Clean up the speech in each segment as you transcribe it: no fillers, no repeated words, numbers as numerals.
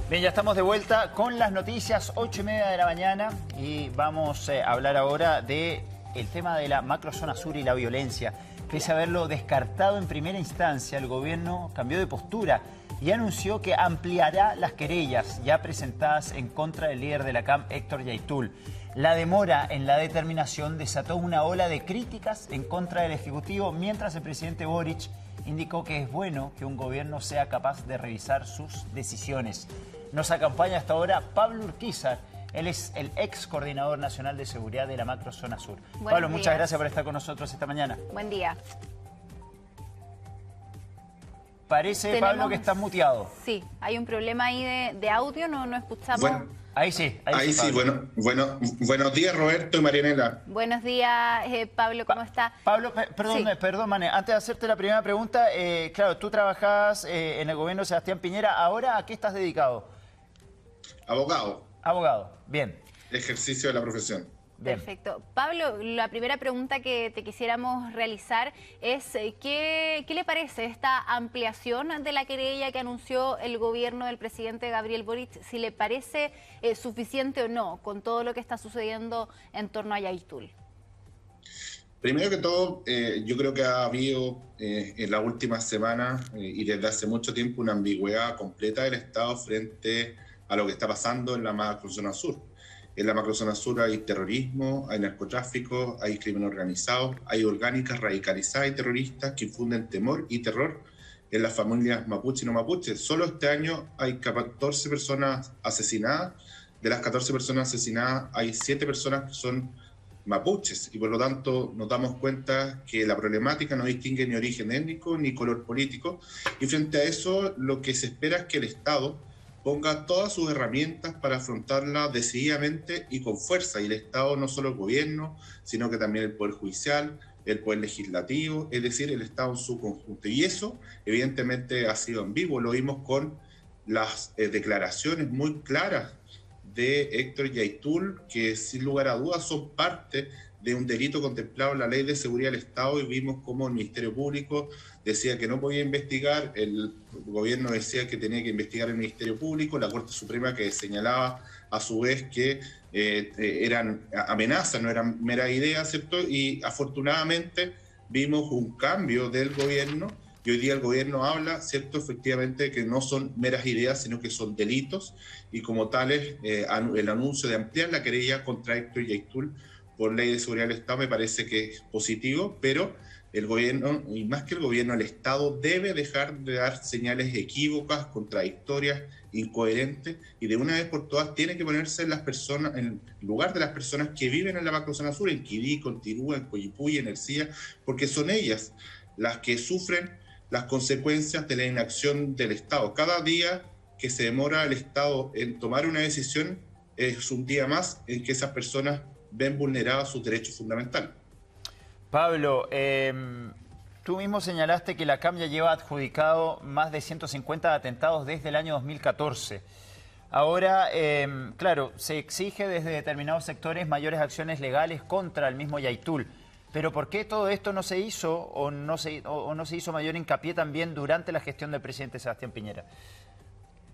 Bien, ya estamos de vuelta con las noticias, 8:30 de la mañana, y vamos a hablar ahora del tema de la macrozona sur y la violencia. Pese a haberlo descartado en primera instancia, el gobierno cambió de postura y anunció que ampliará las querellas ya presentadas en contra del líder de la CAM, Héctor Yaitul. La demora en la determinación desató una ola de críticas en contra del Ejecutivo, mientras el presidente Boric indicó que es bueno que un gobierno sea capaz de revisar sus decisiones. Nos acompaña hasta ahora Pablo Urquizar. Él es el ex coordinador nacional de seguridad de la macrozona sur. Pablo, muchas gracias por estar con nosotros esta mañana. Buen día. Parece, Pablo, que estás muteado. Sí, hay un problema ahí de audio, no escuchamos. Bueno, ahí sí, buenos días, Roberto y Marianela. Buenos días, Pablo, ¿cómo está? Pablo, perdón, Mane, antes de hacerte la primera pregunta, claro, tú trabajabas en el gobierno de Sebastián Piñera, ¿ahora a qué estás dedicado? Abogado. Abogado, bien. Ejercicio de la profesión. Bien. Perfecto. Pablo, la primera pregunta que te quisiéramos realizar es ¿qué le parece esta ampliación de la querella que anunció el gobierno del presidente Gabriel Boric? Si le parece suficiente o no con todo lo que está sucediendo en torno a Yaitul. Primero que todo, yo creo que ha habido en las últimas semanas y desde hace mucho tiempo una ambigüedad completa del Estado frente a lo que está pasando en la macrozona sur. En la macrozona sur hay terrorismo, hay narcotráfico, hay crimen organizado, hay orgánicas radicalizadas y terroristas que infunden temor y terror en las familias mapuche y no mapuche. Solo este año hay 14 personas asesinadas. De las 14 personas asesinadas hay 7 personas que son mapuches, y por lo tanto nos damos cuenta que la problemática no distingue ni origen étnico ni color político, y frente a eso lo que se espera es que el Estado ponga todas sus herramientas para afrontarla decididamente y con fuerza. Y el Estado, no solo el gobierno, sino que también el Poder Judicial, el Poder Legislativo, es decir, el Estado en su conjunto. Y eso, evidentemente, ha sido en vivo. Lo vimos con las declaraciones muy claras de Héctor Yaitul, que sin lugar a dudas son parte de un delito contemplado en la Ley de Seguridad del Estado, y vimos cómo el Ministerio Público decía que no podía investigar, el gobierno decía que tenía que investigar el Ministerio Público, la Corte Suprema que señalaba a su vez que eran amenazas, no eran meras ideas, ¿cierto? Y afortunadamente vimos un cambio del gobierno, y hoy día el gobierno habla, ¿cierto?, efectivamente, que no son meras ideas, sino que son delitos, y como tales, el anuncio de ampliar la querella contra Héctor Yaitul por Ley de Seguridad del Estado me parece que es positivo, pero el gobierno, y más que el gobierno, el Estado debe dejar de dar señales equívocas, contradictorias, incoherentes, y de una vez por todas tiene que ponerse en las personas, en lugar de las personas que viven en la macrozona sur, en Quirico, en Tirúa, en Coyipulli, en Ercilla, porque son ellas las que sufren las consecuencias de la inacción del Estado. Cada día que se demora el Estado en tomar una decisión es un día más en que esas personas ven vulnerados sus derechos fundamentales. Pablo, tú mismo señalaste que la CAM ya lleva adjudicado más de 150 atentados desde el año 2014. Ahora, claro, se exige desde determinados sectores mayores acciones legales contra el mismo Yaitul. Pero ¿por qué todo esto no se hizo o no se hizo mayor hincapié también durante la gestión del presidente Sebastián Piñera?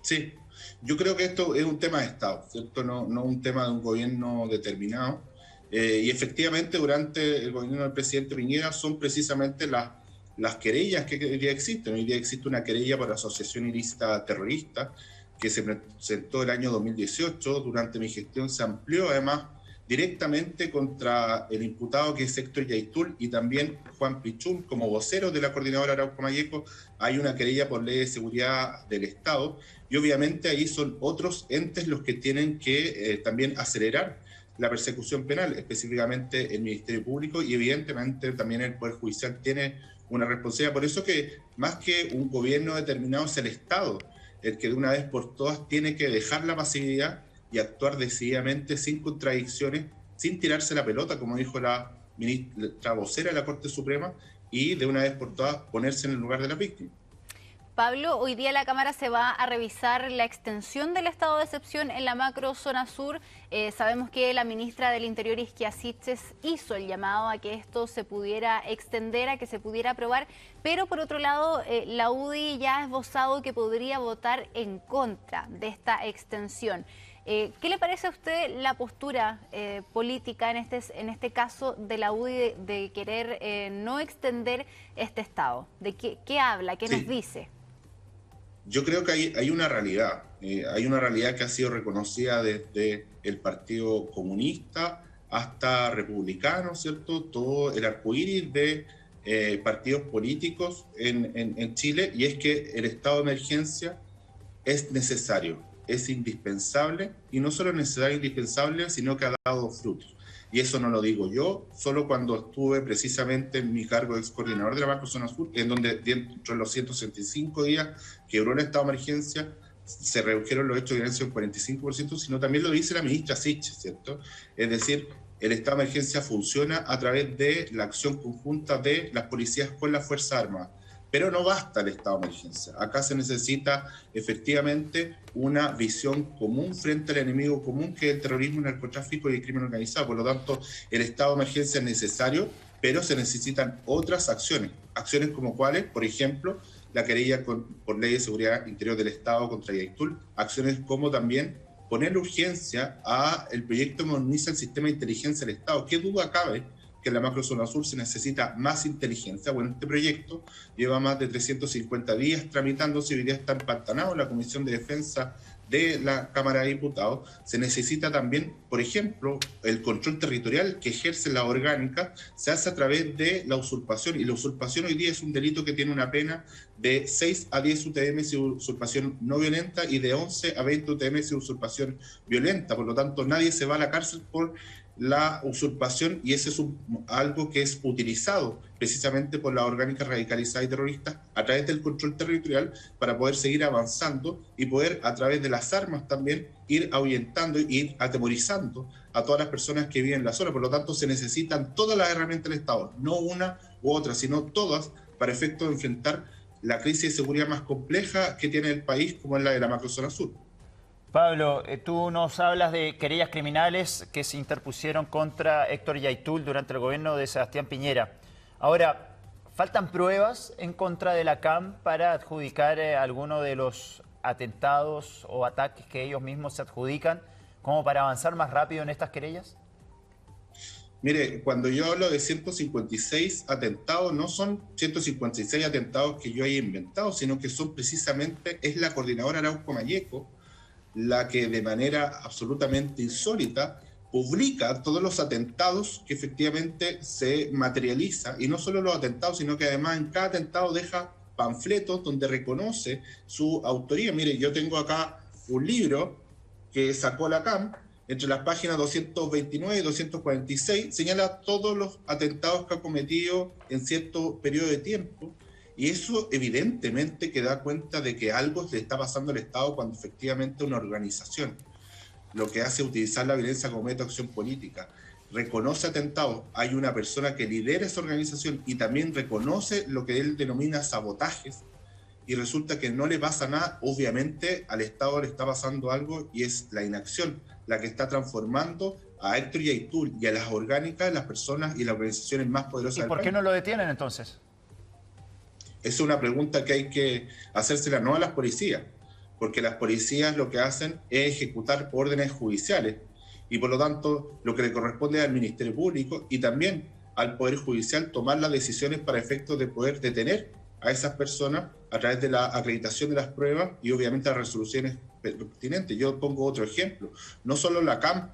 Sí, yo creo que esto es un tema de Estado, ¿cierto? No un tema de un gobierno determinado. Y efectivamente, durante el gobierno del presidente Piñera son precisamente las querellas que hoy día existen. Hoy día existe una querella por asociación ilícita terrorista que se presentó el año 2018. Durante mi gestión se amplió además directamente contra el imputado, que es Héctor Yaitul, y también Juan Pichún, como vocero de la coordinadora Arauco Mayeco. Hay una querella por Ley de Seguridad del Estado, y obviamente ahí son otros entes los que tienen que también acelerar la persecución penal, específicamente el Ministerio Público, y evidentemente también el Poder Judicial tiene una responsabilidad. Por eso que más que un gobierno determinado es el Estado el que de una vez por todas tiene que dejar la pasividad y actuar decididamente, sin contradicciones, sin tirarse la pelota, como dijo la ministra vocera de la Corte Suprema, y de una vez por todas ponerse en el lugar de la víctima. Pablo, hoy día la Cámara se va a revisar la extensión del estado de excepción en la macrozona sur. Sabemos que la ministra del Interior, Isquia Siches, hizo el llamado a que esto se pudiera extender, a que se pudiera aprobar, pero por otro lado, la UDI ya ha esbozado que podría votar en contra de esta extensión. ¿Qué le parece a usted la postura política en este caso de la UDI de querer no extender este estado? ¿De qué habla? ¿Qué nos dice? Yo creo que hay una realidad. Hay una realidad que ha sido reconocida desde el Partido Comunista hasta republicano, ¿cierto? Todo el arcoíris de partidos políticos en Chile, y es que el estado de emergencia es necesario, es indispensable, y no solo necesario e indispensable, sino que ha dado frutos. Y eso no lo digo yo, solo cuando estuve precisamente en mi cargo de ex coordinador de la macrozona sur, en donde dentro de los 165 días quebró el estado de emergencia, se redujeron los hechos de violencia un 45%, sino también lo dice la ministra Siches, ¿cierto? Es decir, el estado de emergencia funciona a través de la acción conjunta de las policías con las Fuerzas Armadas. Pero no basta el estado de emergencia. Acá se necesita efectivamente una visión común frente al enemigo común, que es el terrorismo, el narcotráfico y el crimen organizado. Por lo tanto, el estado de emergencia es necesario, pero se necesitan otras acciones. Acciones como cuáles, por ejemplo, la querella por ley de seguridad interior del Estado contra Yaitul. Acciones como también poner urgencia al proyecto que moderniza el sistema de inteligencia del Estado. ¿Qué duda cabe que en la macrozona sur se necesita más inteligencia? Bueno, este proyecto lleva más de 350 días tramitándose y hoy día está empantanado en la Comisión de Defensa de la Cámara de Diputados. Se necesita también, por ejemplo, el control territorial que ejerce la orgánica, se hace a través de la usurpación, y la usurpación hoy día es un delito que tiene una pena de 6 a 10 UTM si usurpación no violenta y de 11 a 20 UTM si usurpación violenta. Por lo tanto, nadie se va a la cárcel por la usurpación, y ese es algo que es utilizado precisamente por las orgánicas radicalizadas y terroristas a través del control territorial para poder seguir avanzando y poder a través de las armas también ir ahuyentando y ir atemorizando a todas las personas que viven en la zona. Por lo tanto, se necesitan todas las herramientas del Estado, no una u otra, sino todas, para efecto de enfrentar la crisis de seguridad más compleja que tiene el país, como es la de la macrozona sur. Pablo, tú nos hablas de querellas criminales que se interpusieron contra Héctor Yaitul durante el gobierno de Sebastián Piñera. Ahora, ¿faltan pruebas en contra de la CAM para adjudicar alguno de los atentados o ataques que ellos mismos se adjudican, como para avanzar más rápido en estas querellas? Mire, cuando yo hablo de 156 atentados, no son 156 atentados que yo haya inventado, sino que son precisamente, es la coordinadora Arauco Malleco la que de manera absolutamente insólita publica todos los atentados que efectivamente se materializa, y no solo los atentados, sino que además en cada atentado deja panfletos donde reconoce su autoría. Mire, yo tengo acá un libro que sacó la CAM, entre las páginas 229 y 246, señala todos los atentados que ha cometido en cierto periodo de tiempo. Y eso evidentemente que da cuenta de que algo le está pasando al Estado cuando efectivamente una organización lo que hace es utilizar la violencia como método de acción política, reconoce atentados, hay una persona que lidera esa organización y también reconoce lo que él denomina sabotajes, y resulta que no le pasa nada. Obviamente al Estado le está pasando algo, y es la inacción la que está transformando a Héctor Yaitul y a las orgánicas, las personas y las organizaciones más poderosas del país. ¿Y por qué no lo detienen entonces? Es una pregunta que hay que hacérsela no a las policías, porque las policías lo que hacen es ejecutar órdenes judiciales, y por lo tanto lo que le corresponde al Ministerio Público y también al Poder Judicial tomar las decisiones para efectos de poder detener a esas personas a través de la acreditación de las pruebas y obviamente las resoluciones pertinentes. Yo pongo otro ejemplo. No solo la CAM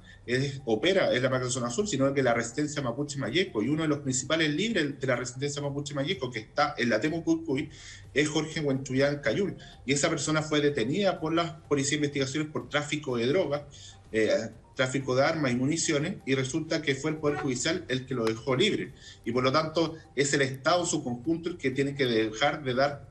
opera en la macrozona sur, sino que la resistencia Mapuche Malleco, y uno de los principales líderes de la resistencia Mapuche Malleco, que está en la Temucuicui, es Jorge Huenchuyán Cayul, y esa persona fue detenida por la Policía de Investigaciones por tráfico de drogas, tráfico de armas y municiones, y resulta que fue el Poder Judicial el que lo dejó libre, y por lo tanto es el Estado en su conjunto el que tiene que dejar de dar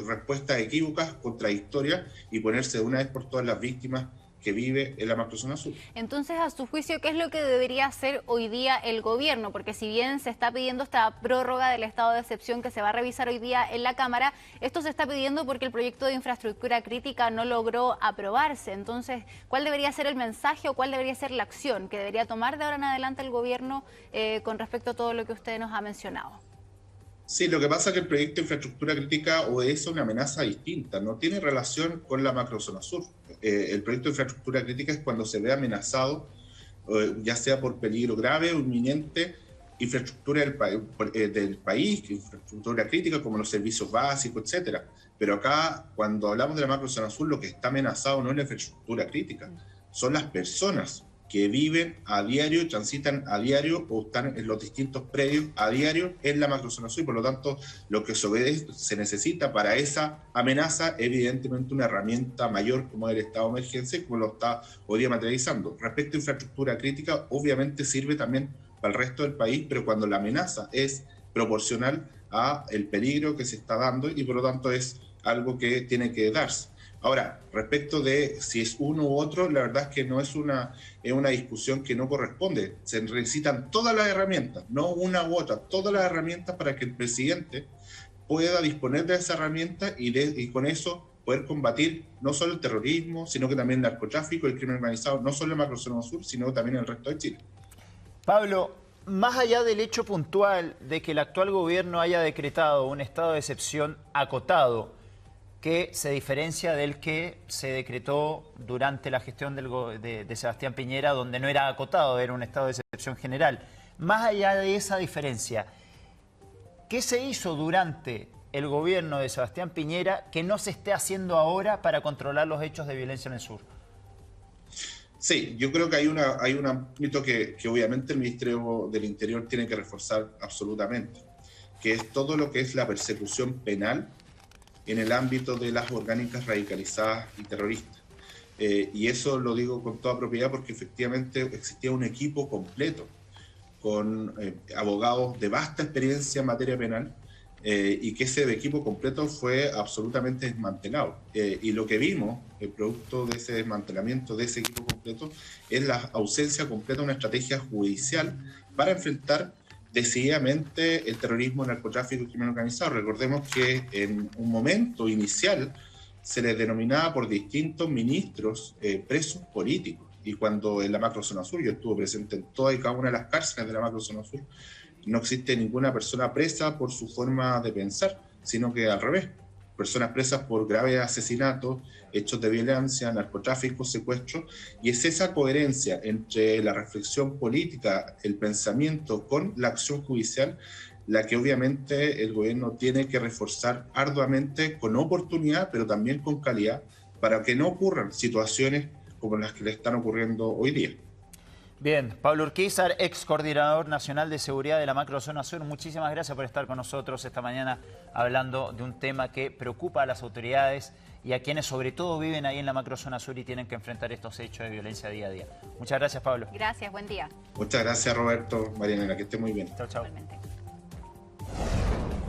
respuestas equívocas, contradictorias, y ponerse de una vez por todas las víctimas que vive en la macrozona sur. Entonces, a su juicio, ¿qué es lo que debería hacer hoy día el gobierno? Porque si bien se está pidiendo esta prórroga del estado de excepción que se va a revisar hoy día en la Cámara, esto se está pidiendo porque el proyecto de infraestructura crítica no logró aprobarse. Entonces, ¿cuál debería ser el mensaje o cuál debería ser la acción que debería tomar de ahora en adelante el gobierno con respecto a todo lo que usted nos ha mencionado? Sí, lo que pasa es que el proyecto de infraestructura crítica obedece a una amenaza distinta, no tiene relación con la macrozona sur. El proyecto de infraestructura crítica es cuando se ve amenazado, ya sea por peligro grave o inminente, infraestructura del país, infraestructura crítica como los servicios básicos, etcétera. Pero acá, cuando hablamos de la macrozona sur, lo que está amenazado no es la infraestructura crítica, son las personas que viven a diario, transitan a diario o están en los distintos predios a diario en la macrozona sur. Y por lo tanto, lo que se necesita para esa amenaza, evidentemente una herramienta mayor como el estado de emergencia, como lo está hoy día materializando. Respecto a infraestructura crítica, obviamente sirve también para el resto del país, pero cuando la amenaza es proporcional a el peligro que se está dando y por lo tanto es algo que tiene que darse. Ahora, respecto de si es uno u otro, la verdad es que no es una discusión que no corresponde. Se necesitan todas las herramientas, no una u otra, todas las herramientas para que el presidente pueda disponer de esa herramienta y con eso poder combatir no solo el terrorismo, sino que también el narcotráfico y el crimen organizado, no solo en la macrozona sur, sino también en el resto de Chile. Pablo, más allá del hecho puntual de que el actual gobierno haya decretado un estado de excepción acotado, que se diferencia del que se decretó durante la gestión de Sebastián Piñera, donde no era acotado, era un estado de excepción general. Más allá de esa diferencia, ¿qué se hizo durante el gobierno de Sebastián Piñera que no se esté haciendo ahora para controlar los hechos de violencia en el sur? Sí, yo creo que hay un ámbito que obviamente el Ministerio del Interior tiene que reforzar absolutamente, que es todo lo que es la persecución penal en el ámbito de las orgánicas radicalizadas y terroristas. Y eso lo digo con toda propiedad porque efectivamente existía un equipo completo con abogados de vasta experiencia en materia penal y que ese equipo completo fue absolutamente desmantelado. Y lo que vimos, el producto de ese desmantelamiento de ese equipo completo, es la ausencia completa de una estrategia judicial para enfrentar decididamente el terrorismo, el narcotráfico y el crimen organizado. Recordemos que en un momento inicial se les denominaba por distintos ministros presos políticos. Y cuando en la macrozona sur, yo estuve presente en toda y cada una de las cárceles de la macrozona sur, no existe ninguna persona presa por su forma de pensar, sino que al revés. Personas presas por graves asesinatos, hechos de violencia, narcotráfico, secuestro, y es esa coherencia entre la reflexión política, el pensamiento con la acción judicial, la que obviamente el gobierno tiene que reforzar arduamente con oportunidad, pero también con calidad, para que no ocurran situaciones como las que le están ocurriendo hoy día. Bien, Pablo Urquizar, ex coordinador nacional de seguridad de la macrozona sur, muchísimas gracias por estar con nosotros esta mañana hablando de un tema que preocupa a las autoridades y a quienes sobre todo viven ahí en la macrozona sur y tienen que enfrentar estos hechos de violencia día a día. Muchas gracias, Pablo. Gracias, buen día. Muchas gracias, Roberto, Marianela, que esté muy bien. Chao, chao. Igualmente.